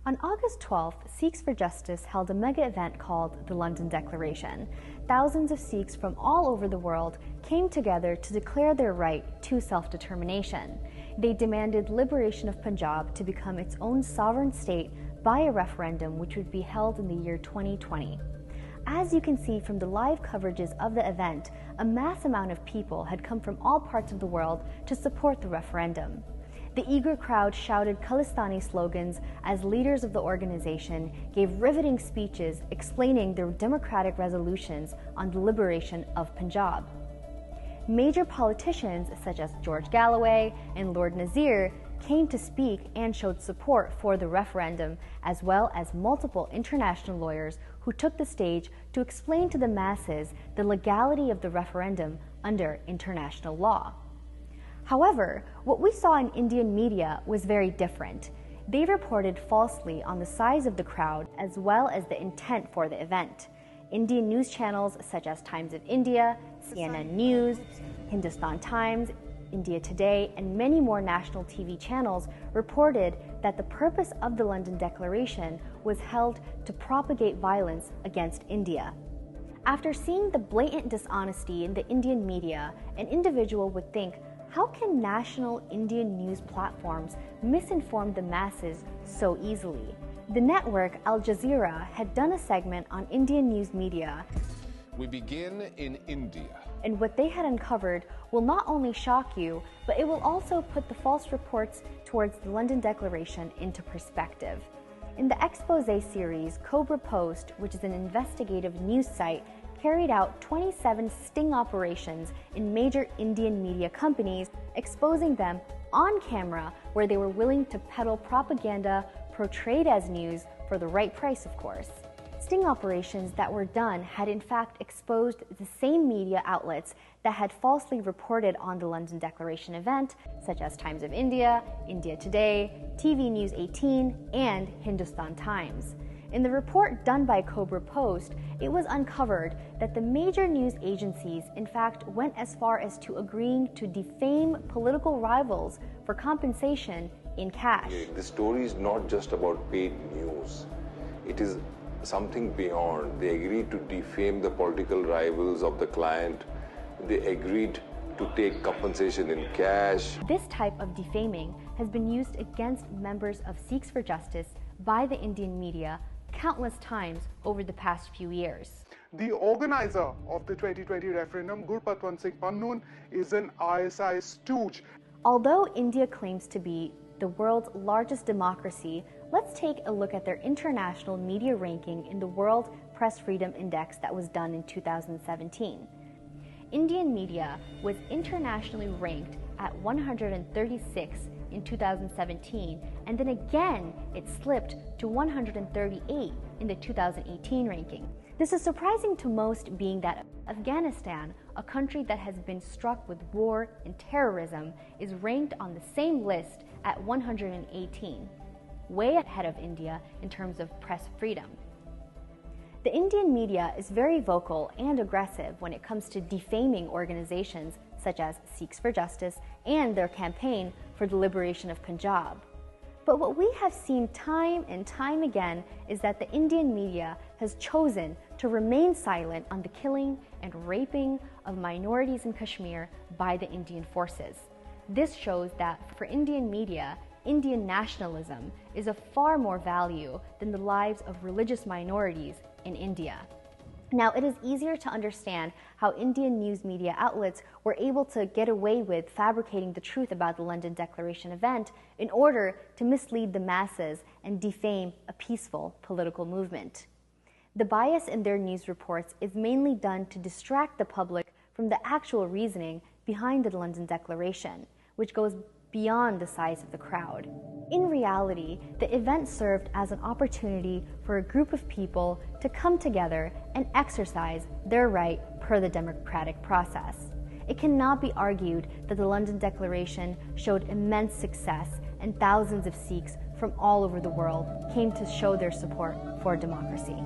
On August 12th, Sikhs for Justice held a mega event called the London Declaration. Thousands of Sikhs from all over the world came together to declare their right to self-determination. They demanded liberation of Punjab to become its own sovereign state by a referendum which would be held in the year 2020. As you can see from the live coverages of the event, a mass amount of people had come from all parts of the world to support the referendum. The eager crowd shouted Khalistani slogans as leaders of the organization gave riveting speeches explaining their democratic resolutions on the liberation of Punjab. Major politicians such as George Galloway and Lord Nazir came to speak and showed support for the referendum, as well as multiple international lawyers who took the stage to explain to the masses the legality of the referendum under international law. However, what we saw in Indian media was very different. They reported falsely on the size of the crowd as well as the intent for the event. Indian news channels such as Times of India, CNN News, Hindustan Times, India Today, and many more national TV channels reported that the purpose of the London Declaration was held to propagate violence against India. After seeing the blatant dishonesty in the Indian media, an individual would think, how can national Indian news platforms misinform the masses so easily? The network Al Jazeera had done a segment on Indian news media. We begin in India. And what they had uncovered will not only shock you, but it will also put the false reports towards the London Declaration into perspective. In the expose series, Cobra Post, which is an investigative news site, carried out 27 sting operations in major Indian media companies, exposing them on camera where they were willing to peddle propaganda portrayed as news for the right price, of course. Sting operations that were done had in fact exposed the same media outlets that had falsely reported on the London Declaration event, such as Times of India, India Today, TV News 18, and Hindustan Times. In the report done by Cobra Post, it was uncovered that the major news agencies in fact went as far as to agreeing to defame political rivals for compensation in cash. The story is not just about paid news. It is something beyond. They agreed to defame the political rivals of the client. They agreed to take compensation in cash. This type of defaming has been used against members of Sikhs for Justice by the Indian media countless times over the past few years. The organizer of the 2020 referendum, Gurpatwant Singh Pannoon, is an ISI stooge. Although India claims to be the world's largest democracy, let's take a look at their international media ranking in the World Press Freedom Index that was done in 2017. Indian media was internationally ranked at 136 in 2017, and then again it slipped to 138 in the 2018 ranking. This is surprising to most, being that Afghanistan, a country that has been struck with war and terrorism, is ranked on the same list at 118, way ahead of India in terms of press freedom. The Indian media is very vocal and aggressive when it comes to defaming organizations such as Sikhs for Justice and their campaign for the liberation of Punjab. But what we have seen time and time again is that the Indian media has chosen to remain silent on the killing and raping of minorities in Kashmir by the Indian forces. This shows that for Indian media, Indian nationalism is of far more value than the lives of religious minorities in India. Now, it is easier to understand how Indian news media outlets were able to get away with fabricating the truth about the London Declaration event in order to mislead the masses and defame a peaceful political movement. The bias in their news reports is mainly done to distract the public from the actual reasoning behind the London Declaration, which goes beyond the size of the crowd. In reality, the event served as an opportunity for a group of people to come together and exercise their right per the democratic process. It cannot be argued that the London Declaration showed immense success, and thousands of Sikhs from all over the world came to show their support for democracy.